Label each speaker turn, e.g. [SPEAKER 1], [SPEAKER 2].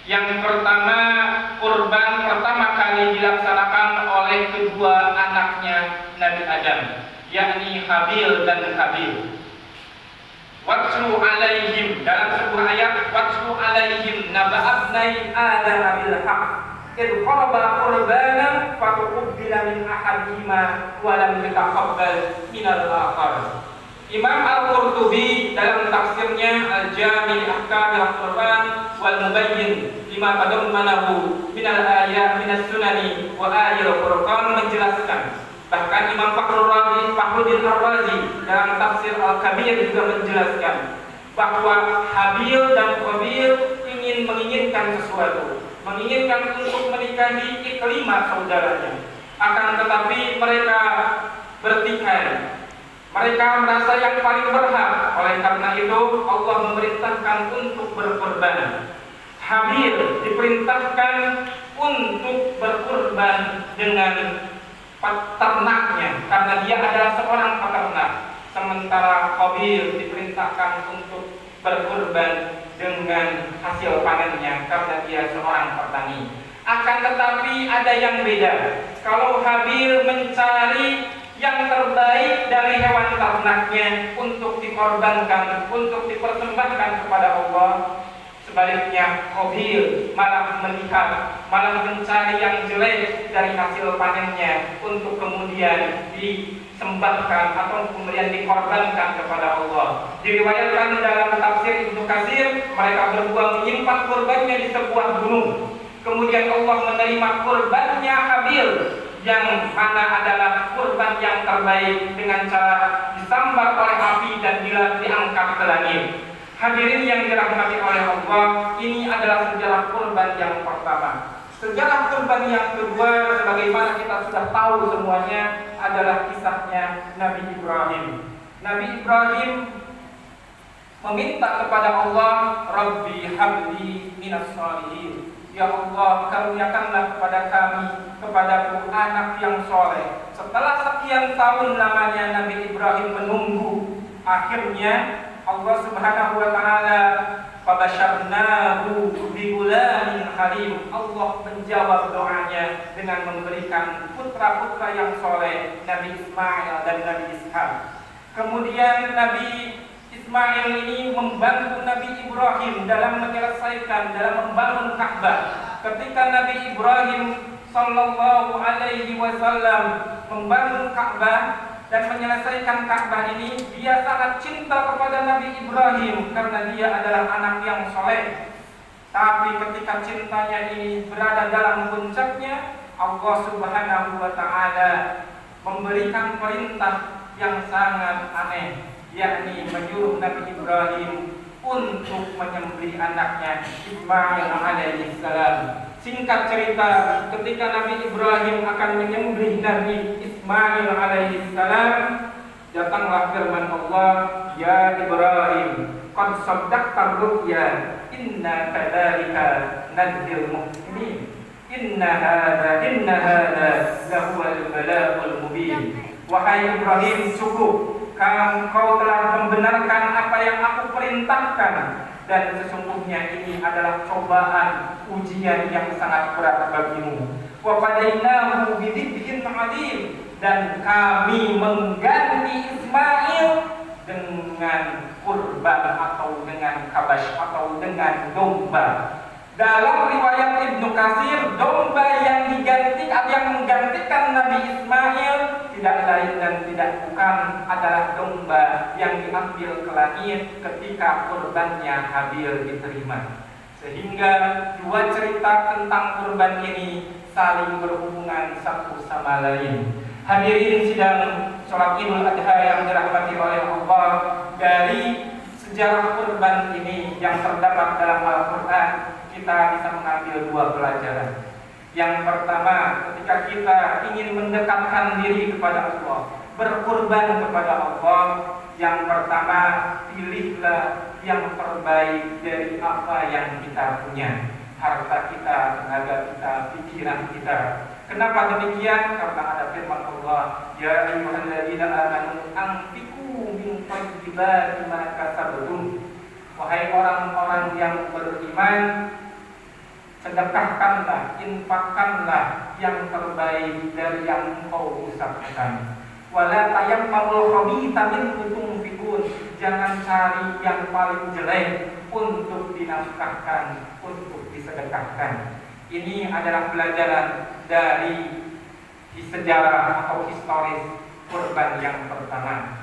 [SPEAKER 1] Yang pertama, kurban pertama kali dilaksanakan oleh kedua anaknya Nabi Adam, yakni Habil dan Qabil. Watlu alaihim, dalam sebuah ayat, watlu alaihim naba'abnai Adam bil haq idh qaraba qurbanan fatuqbila min ahadihima wa lam yataqabbal minal akhar. Imam Al-Qurtubi dalam tafsirnya Al-Jami' Ahkam Al-Qurban wal Mubayyin lima tadammanahu minal ayat minas sunani wa ayil Qur'an menjelaskan. Bahkan Imam Fakhruddin Ar-Razi dalam tafsir Al-Kabir juga menjelaskan bahwa Habil dan Qabil menginginkan sesuatu, menginginkan untuk menikahi kelima saudaranya. Akan tetapi mereka bertikai. Mereka merasa yang paling berhak. Oleh karena itu Allah memerintahkan untuk berkorban. Habil diperintahkan untuk berkorban dengan ternaknya karena dia adalah seorang peternak. Sementara Qabil diperintahkan untuk berkorban dengan hasil panennya karena dia seorang petani. Akan tetapi ada yang beda. Kalau Habil mencari yang terbaik dari hewan ternaknya untuk dikorbankan, untuk dipersembahkan kepada Allah, sebaliknya Qabil malah mencari yang jelek dari hasil panennya untuk kemudian disembahkan atau kemudian dikorbankan kepada Allah. Diriwayatkan dalam tafsir Ibnu Katsir, mereka berdua menyimpan kurbannya di sebuah gunung. Kemudian Allah menerima kurbannya Habil, yang mana adalah kurban yang terbaik dengan cara disambar oleh api dan diangkat ke langit. Hadirin yang dirahmati oleh Allah, ini adalah sejarah kurban yang pertama. Sejarah kurban yang kedua, sebagaimana kita sudah tahu semuanya, adalah kisahnya Nabi Ibrahim. Nabi Ibrahim meminta kepada Allah, Rabbi habli minas shalihin. Ya Allah, karuniakanlah kepada kami, kepadaku anak yang soleh. Setelah sekian tahun lamanya Nabi Ibrahim menunggu, akhirnya Allah Subhanahu wa taala fabasyarnahu bigulamin halim. Allah menjawab doanya dengan memberikan putra-putra yang soleh, Nabi Ismail dan Nabi Ishak. Kemudian Nabi Ismail ini membantu Nabi Ibrahim dalam membangun Ka'bah. Ketika Nabi Ibrahim sallallahu alaihi wasallam membangun Ka'bah dan menyelesaikan Ka'bah ini, dia sangat cinta kepada Nabi Ibrahim karena dia adalah anak yang soleh. Tapi ketika cintanya ini berada dalam puncaknya, Allah Subhanahu wa taala memberikan perintah yang sangat aneh, yakni menyuruh Nabi Ibrahim untuk menyembelih anaknya Ismail alaihissalam. Singkat cerita, ketika Nabi Ibrahim akan menyembelih Nabi Ismail alaihissalam, datanglah firman Allah, Ya Ibrahim, qad saddaqta ru'ya, inna kadzalika nadzil muhsinin, inna hadza lahuwal balagul mubin. Wahai Ibrahim, cukup, kau telah membenarkan apa yang aku perintahkan, dan sesungguhnya ini adalah cobaan, ujian yang sangat berat bagimu. Wa fadainahu bidzibhin 'adzim, dan kami mengganti Ismail dengan kurban atau dengan kabash atau dengan domba. Dalam riwayat Ibnu Katsir, domba yang menggantikan Nabi Ismail tidak lain dan tidak bukan adalah domba yang diambil ke langit ketika kurbannya Habil diterima. Sehingga dua cerita tentang kurban ini saling berhubungan satu sama lain. Hadirin sidang sholat Idul Adha yang dirahmati oleh Allah, dari sejarah kurban ini yang terdapat dalam Al-Quran, kita bisa mengambil dua pelajaran. Yang pertama, ketika kita ingin mendekatkan diri kepada Allah, berkurban kepada Allah, yang pertama, pilihlah yang terbaik dari apa yang kita punya, harta kita, tenaga kita, pikiran kita. Kenapa demikian? Karena ada firman Allah, Ya ayyuhalladzina amanu anfiqu min thayyibati ma kasabtum. Wahai orang-orang yang beriman, sedekahkanlah, infakkanlah yang terbaik dari yang engkau usahakan. Wala tayammamul khabitha minhu tunfikun, jangan cari yang paling jelek untuk dinafkahkan, untuk disedekahkan. Ini adalah pelajaran dari sejarah atau historis kurban yang pertama.